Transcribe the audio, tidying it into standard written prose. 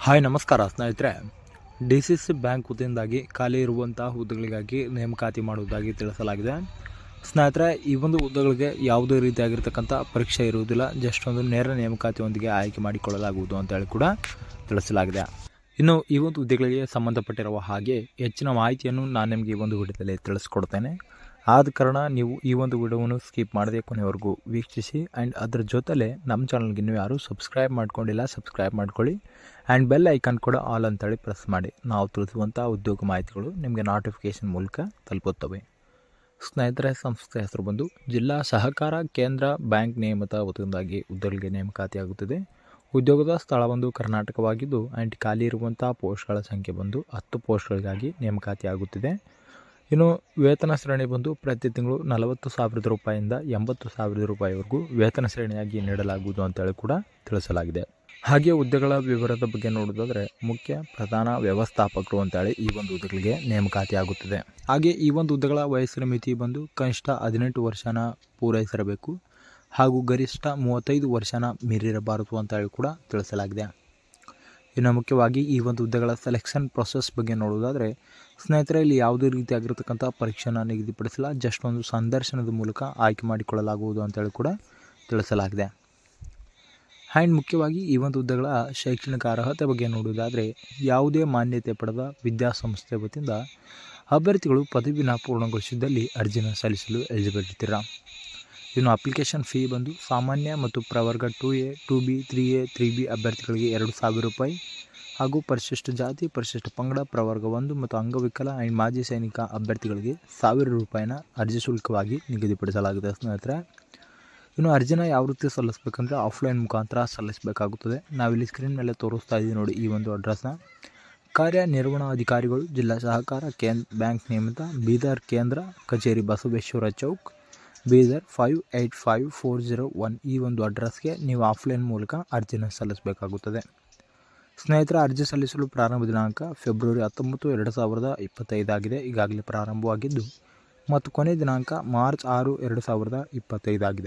Hi ನಮಸ್ಕಾರ ಸ್ನೇಹಿತರೆ. D C C bank ವತಿಯಿಂದಾಗಿ ಖಾಲಿ ಇರುವಂಥ ಹುದ್ದೆಗಳಿಗಾಗಿ ನೇಮಕಾತಿ ಮಾಡುವುದಾಗಿ ತಿಳಿಸಲಾಗಿದೆ. ಸ್ನೇಹಿತರೆ, ಈ ಒಂದು ಹುದ್ದೆಗಳಿಗೆ ಯಾವುದೇ ರೀತಿಯಾಗಿರ್ತಕ್ಕಂಥ ಪರೀಕ್ಷೆ ಇರುವುದಿಲ್ಲ. ಜಸ್ಟ್ ಒಂದು ನೇರ ನೇಮಕಾತಿಯೊಂದಿಗೆ ಆಯ್ಕೆ ಮಾಡಿಕೊಳ್ಳಲಾಗುವುದು ಅಂತೇಳಿ ಕೂಡ ತಿಳಿಸಲಾಗಿದೆ. ಇನ್ನು ಈ ಒಂದು ಹುದ್ದೆಗಳಿಗೆ ಸಂಬಂಧಪಟ್ಟಿರುವ ಹಾಗೆ ಹೆಚ್ಚಿನ ಮಾಹಿತಿಯನ್ನು ನಾನು ನಿಮಗೆ ಈ ಒಂದು ವಿಡಿಯೋದಲ್ಲಿ ತಿಳಿಸ್ಕೊಡ್ತೇನೆ. ಆದ ಕಾರಣ ನೀವು ಈ ಒಂದು ವಿಡಿಯೋವನ್ನು ಸ್ಕಿಪ್ ಮಾಡದೆ ಕೊನೆವರೆಗೂ ವೀಕ್ಷಿಸಿ. ಆ್ಯಂಡ್ ಅದರ ಜೊತೆಲೆ ನಮ್ಮ ಚಾನಲ್ಗೆ ನೀವು ಯಾರು ಸಬ್ಸ್ಕ್ರೈಬ್ ಮಾಡ್ಕೊಂಡಿಲ್ಲ ಸಬ್ಸ್ಕ್ರೈಬ್ ಮಾಡ್ಕೊಳ್ಳಿ. ಆ್ಯಂಡ್ ಬೆಲ್ ಐಕಾನ್ ಕೂಡ ಆಲ್ ಅಂತೇಳಿ ಪ್ರೆಸ್ ಮಾಡಿ. ನಾವು ತಿಳಿಸುವಂಥ ಉದ್ಯೋಗ ಮಾಹಿತಿಗಳು ನಿಮಗೆ ನೋಟಿಫಿಕೇಷನ್ ಮೂಲಕ ತಲುಪುತ್ತವೆ. ಸ್ನೇಹಿತರೆ, ಸಂಸ್ಥೆ ಹೆಸರು ಬಂದು ಜಿಲ್ಲಾ ಸಹಕಾರ ಕೇಂದ್ರ ಬ್ಯಾಂಕ್ ನೇಮಕ ವತಿಯಿಂದಾಗಿ ಹುದ್ದೆಗಳಿಗೆ ನೇಮಕಾತಿಯಾಗುತ್ತದೆ. ಉದ್ಯೋಗದ ಸ್ಥಳ ಬಂದು ಕರ್ನಾಟಕವಾಗಿದ್ದು ಆ್ಯಂಡ್ ಖಾಲಿ ಇರುವಂಥ ಪೋಸ್ಟ್ಗಳ ಸಂಖ್ಯೆ ಬಂದು 10 ಪೋಸ್ಟ್ಗಳಿಗಾಗಿ ನೇಮಕಾತಿಯಾಗುತ್ತಿದೆ. ಇನ್ನು ವೇತನ ಶ್ರೇಣಿ ಬಂದು ಪ್ರತಿ ತಿಂಗಳು 40,000 ರೂಪಾಯಿಂದ 80,000 ರೂಪಾಯಿವರೆಗೂ ವೇತನ ಶ್ರೇಣಿಯಾಗಿ ನೀಡಲಾಗುವುದು ಅಂತೇಳಿ ಕೂಡ ತಿಳಿಸಲಾಗಿದೆ. ಹಾಗೆ ಹುದ್ದೆಗಳ ವಿವರದ ಬಗ್ಗೆ ನೋಡೋದಾದರೆ ಮುಖ್ಯ ಪ್ರಧಾನ ವ್ಯವಸ್ಥಾಪಕರು ಅಂತೇಳಿ ಈ ಒಂದು ಹುದ್ದೆಗಳಿಗೆ ನೇಮಕಾತಿ ಆಗುತ್ತದೆ. ಹಾಗೆ ಈ ಒಂದು ಹುದ್ದೆಗಳ ವಯಸ್ಸಿನ ಮಿತಿ ಬಂದು ಕನಿಷ್ಠ 18 ವರ್ಷನ ಪೂರೈಸಿರಬೇಕು ಹಾಗೂ ಗರಿಷ್ಠ 35 ವರ್ಷನ ಮೀರಿರಬಾರದು ಅಂತೇಳಿ ಕೂಡ ತಿಳಿಸಲಾಗಿದೆ. ಇನ್ನು ಮುಖ್ಯವಾಗಿ ಈ ಒಂದು ಹುದ್ದೆಗಳ ಸೆಲೆಕ್ಷನ್ ಪ್ರೊಸೆಸ್ ಬಗ್ಗೆ ನೋಡೋದಾದರೆ ಸ್ನೇಹಿತರೆ, ಇಲ್ಲಿ ಯಾವುದೇ ರೀತಿಯಾಗಿರ್ತಕ್ಕಂಥ ಪರೀಕ್ಷೆನ ನಿಗದಿಪಡಿಸಿಲ್ಲ. ಜಸ್ಟ್ ಒಂದು ಸಂದರ್ಶನದ ಮೂಲಕ ಆಯ್ಕೆ ಮಾಡಿಕೊಳ್ಳಲಾಗುವುದು ಅಂತೇಳಿ ಕೂಡ ತಿಳಿಸಲಾಗಿದೆ. ಆ್ಯಂಡ್ ಮುಖ್ಯವಾಗಿ ಈ ಒಂದು ಹುದ್ದೆಗಳ ಶೈಕ್ಷಣಿಕ ಅರ್ಹತೆ ಬಗ್ಗೆ ನೋಡೋದಾದರೆ ಯಾವುದೇ ಮಾನ್ಯತೆ ಪಡೆದ ವಿದ್ಯಾಸಂಸ್ಥೆ ವತಿಯಿಂದ ಅಭ್ಯರ್ಥಿಗಳು ಪದವಿನ ಪೂರ್ಣಗೊಳಿಸಿದ್ದಲ್ಲಿ ಅರ್ಜಿನ ಸಲ್ಲಿಸಲು ಎಲಿಜಿಬಲ್ ಇರ್ತೀರ. ಇನ್ನು ಅಪ್ಲಿಕೇಶನ್ ಫೀ ಬಂದು ಸಾಮಾನ್ಯ ಮತ್ತು ಪ್ರವರ್ಗ 2A 2B 3A 3B ಅಭ್ಯರ್ಥಿಗಳಿಗೆ 2,000 ರೂಪಾಯಿ ಹಾಗೂ ಪರಿಶಿಷ್ಟ ಜಾತಿ ಪರಿಶಿಷ್ಟ ಪಂಗಡ ಪ್ರವರ್ಗ 1 ಮತ್ತು ಅಂಗವಿಕಲ ಆ್ಯಂಡ್ ಮಾಜಿ ಸೈನಿಕ ಅಭ್ಯರ್ಥಿಗಳಿಗೆ 1,000 ರೂಪಾಯಿನ ಅರ್ಜಿ ಶುಲ್ಕವಾಗಿ ನಿಗದಿಪಡಿಸಲಾಗಿದೆ. ಸ್ನೇಹಿತರೆ, ಇನ್ನು ಅರ್ಜಿನ ಯಾವ ರೀತಿ ಸಲ್ಲಿಸಬೇಕಂದ್ರೆ ಆಫ್ಲೈನ್ ಮುಖಾಂತರ ಸಲ್ಲಿಸಬೇಕಾಗುತ್ತದೆ. ನಾವಿಲ್ಲಿ ಸ್ಕ್ರೀನ್ ಮೇಲೆ ತೋರಿಸ್ತಾ ಇದ್ದೀವಿ ನೋಡಿ ಈ ಒಂದು ಅಡ್ರೆಸ್ನ. ಕಾರ್ಯನಿರ್ವಹಣಾಧಿಕಾರಿಗಳು ಜಿಲ್ಲಾ ಸಹಕಾರ ಬ್ಯಾಂಕ್ ನೇಮಿತ ಬೀದರ್ ಕೇಂದ್ರ ಕಚೇರಿ ಬಸವೇಶ್ವರ ಚೌಕ್ ಬೀದರ್ 585401 ಈ ಒಂದು ಅಡ್ರೆಸ್ಗೆ ನೀವು ಆಫ್ಲೈನ್ ಮೂಲಕ ಅರ್ಜಿನ ಸಲ್ಲಿಸಬೇಕಾಗುತ್ತದೆ. ಸ್ನೇಹಿತರ, ಅರ್ಜಿ ಸಲ್ಲಿಸಲು ಪ್ರಾರಂಭ ದಿನಾಂಕ ಫೆಬ್ರವರಿ 19, 2025 ಆಗಿದೆ. ಈಗಾಗಲೇ ಪ್ರಾರಂಭವಾಗಿದ್ದು ಮತ್ತು ಕೊನೆಯ ದಿನಾಂಕ ಮಾರ್ಚ್ 6, 2025 ಆಗಿದೆ.